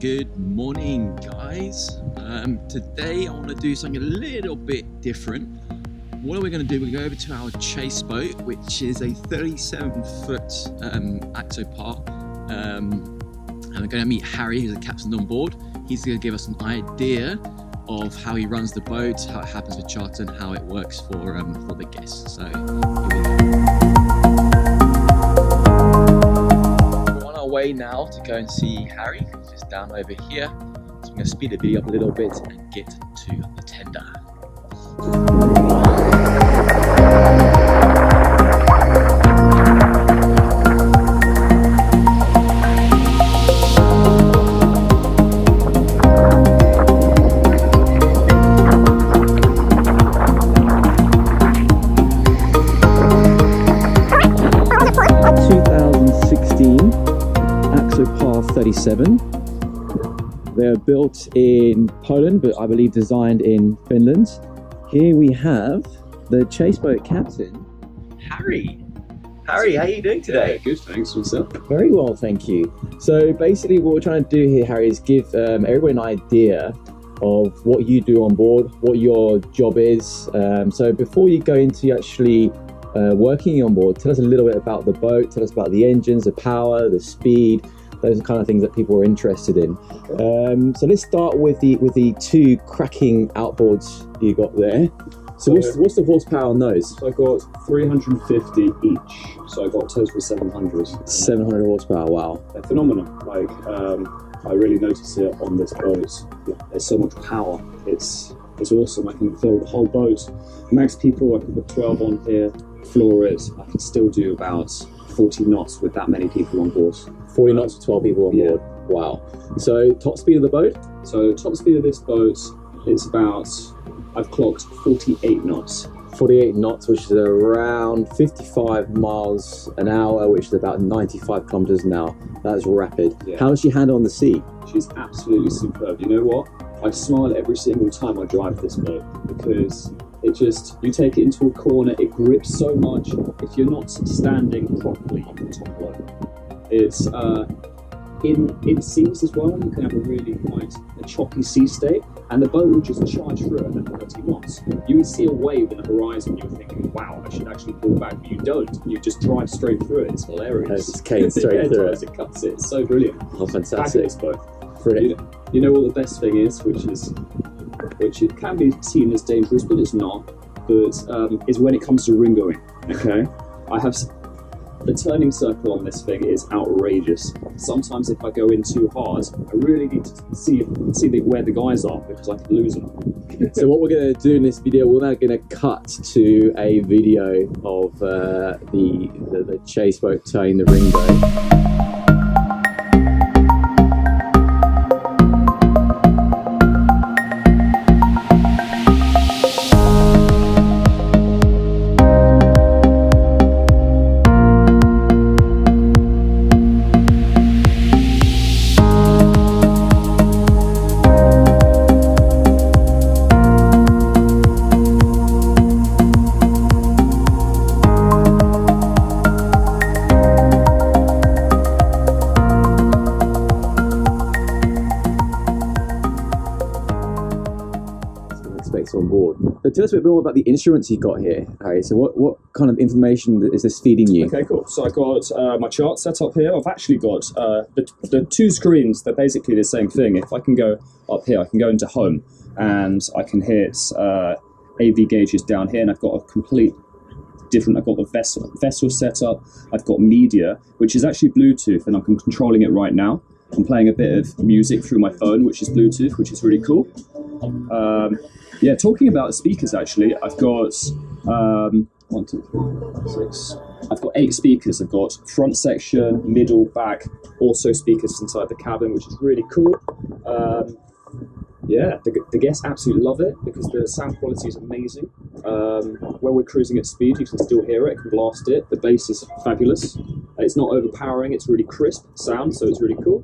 Good morning, guys. Today I want to do something a little bit different. What are we going to do? We're going to go over to our chase boat, which is a 37-foot Axopar, and we're going to meet Harry, who's the captain on board. He's going to give us an idea of how he runs the boat, how it happens with charter, and how it works for the guests. So here we go. We're on our way now to go and see Harry. He's just down over here. So I'm going to speed the video up a little bit and get to the tender. 2016 Axopar 37. They're built in Poland, but I believe designed in Finland. Here we have the chase boat captain, Harry. Harry, how are you doing today? Yeah, good, thanks. What's up? Very well, thank you. So basically what we're trying to do here, Harry, is give everyone an idea of what you do on board, what your job is. So before you go into actually working on board, tell us a little bit about the boat, tell us about the engines, the power, the speed. Those are the kind of things that people are interested in. So let's start with the two cracking outboards you got there. So what's the horsepower on those? So I got 350 each. So I got total 700. 700 horsepower. Wow. They're phenomenal. Like I really notice it on this boat. There's so much power. It's awesome. I can fill the whole boat. Max people, I can put 12 on here, floor it. I can still do about 40 knots with that many people on board. 40 knots with 12 people on board. Wow. So top speed of the boat? So top speed of this boat is about, I've clocked 48 knots. 48 knots, which is around 55 miles an hour, which is about 95 kilometers an hour. That is rapid. Yeah. How does she handle on the sea? She's absolutely superb. You know what? I smile every single time I drive this boat because you take it into a corner, it grips so much. If you're not standing properly on the top rope, it's in seas as well. You can have a really quite a choppy sea state, and the boat will just charge through it at 30 knots. You would see a wave in the horizon, you're thinking, wow, I should actually pull back, but you don't. You just drive straight through it. It's hilarious. It's cane straight through it. It cuts it. It's so brilliant. Oh, fantastic. This boat. You know what the best thing is, which it can be seen as dangerous, but it's not. But is when it comes to ringoing. Okay, the turning circle on this thing is outrageous. Sometimes if I go in too hard, I really need to see where the guys are because I could lose them. So what we're going to do in this video, we're now going to cut to a video of the chase boat turning the ringo. On board. So tell us a bit more about the instruments you got here, Harry. So what kind of information is this feeding you? Okay, cool. So I got my chart set up here. I've actually got the two screens. They're basically the same thing. If I can go up here, I can go into home and I can hit AV gauges down here, and I've got a complete different. I've got the vessel set up. I've got media, which is actually Bluetooth, and I'm controlling it right now. I'm playing a bit of music through my phone, which is Bluetooth, which is really cool. Yeah, talking about speakers, actually, I've got 1, 2, 3, 6. I've got 8 speakers. I've got front section, middle, back, also speakers inside the cabin, which is really cool. Yeah, the guests absolutely love it because the sound quality is amazing. When we're cruising at speed, you can still hear it, can blast it. The bass is fabulous. It's not overpowering, it's really crisp sound, so it's really cool.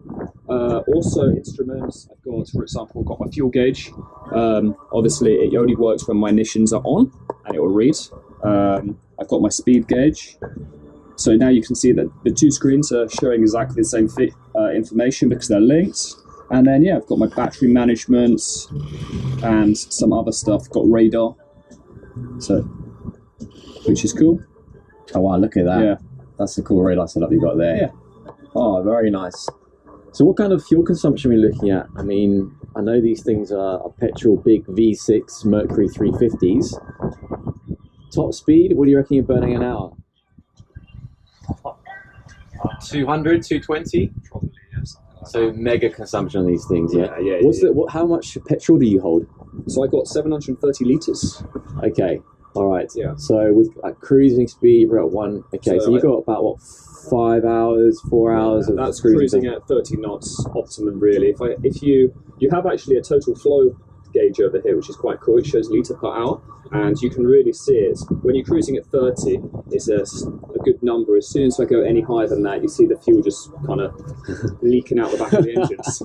Also instruments, I've got, for example, got my fuel gauge. Obviously it only works when my ignitions are on and it will read. I've got my speed gauge. So now you can see that the two screens are showing exactly the same information because they're linked. And then yeah, I've got my battery management and some other stuff. Got radar, so which is cool. Oh wow, look at that. Yeah, that's a cool radar setup you got there. Yeah. Oh, very nice. So what kind of fuel consumption are we looking at? I mean, I know these things are petrol big V6 Mercury 350s. Top speed, what do you reckon you're burning an hour? 200, 220? Probably, yeah, something like So mega consumption on these things, yeah? Yeah. How much petrol do you hold? So I got 730 litres. Okay, all right. Yeah. So with cruising speed, we're at one. Okay, so you got about what, 5 hours, 4 hours of that's cruising at 30 knots optimum really. If you have actually a total flow gauge over here, which is quite cool. It shows litre per hour, and you can really see it when you're cruising at 30. It's a good number. As soon as I go any higher than that, you see the fuel just kind of leaking out the back of the engines.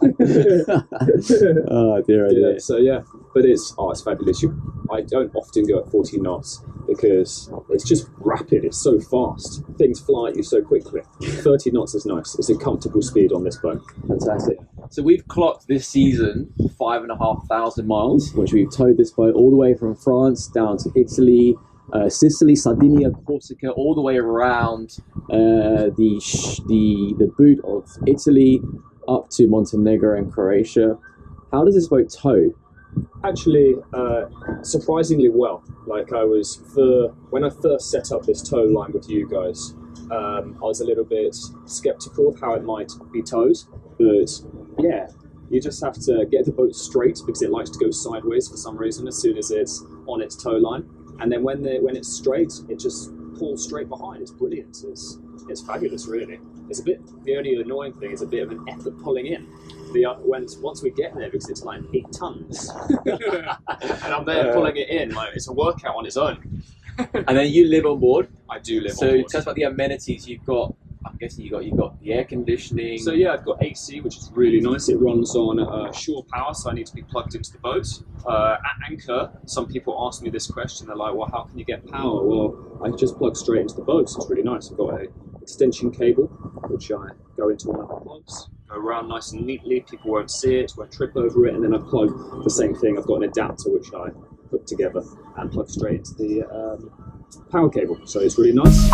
Oh dear, yeah, so yeah, but it's fabulous. I don't often go at 40 knots because it's just rapid. It's so fast. Things fly at you so quickly. 30 knots is nice. It's a comfortable speed on this boat. Fantastic. So we've clocked this season 5,500 miles, which we've towed this boat all the way from France down to Italy, Sicily, Sardinia, Corsica, all the way around the boot of Italy up to Montenegro and Croatia. How does this boat tow? Actually, surprisingly well. Like when I first set up this tow line with you guys, I was a little bit skeptical of how it might be towed, but yeah, you just have to get the boat straight because it likes to go sideways for some reason as soon as it's on its tow line, and then when it's straight, it just pulls straight behind. It's brilliant. It's fabulous, really. The only annoying thing is a bit of an effort pulling in. Once we get there, because it's like 8 tons, and I'm there pulling it in, like it's a workout on its own. And then you live on board. I do live on So board. tell us about the amenities you've got. I'm guessing you got the air conditioning. So yeah, I've got AC, which is really nice. It runs on shore power, so I need to be plugged into the boat. At anchor, some people ask me this question. They're like, well, how can you get power? Well, I just plug straight into the boat, so it's really nice. I've got an extension cable, which I go into one of the plugs, go around nice and neatly. People won't see it, won't trip over it, and then I plug the same thing. I've got an adapter, which I put together and plug straight into the power cable. So it's really nice.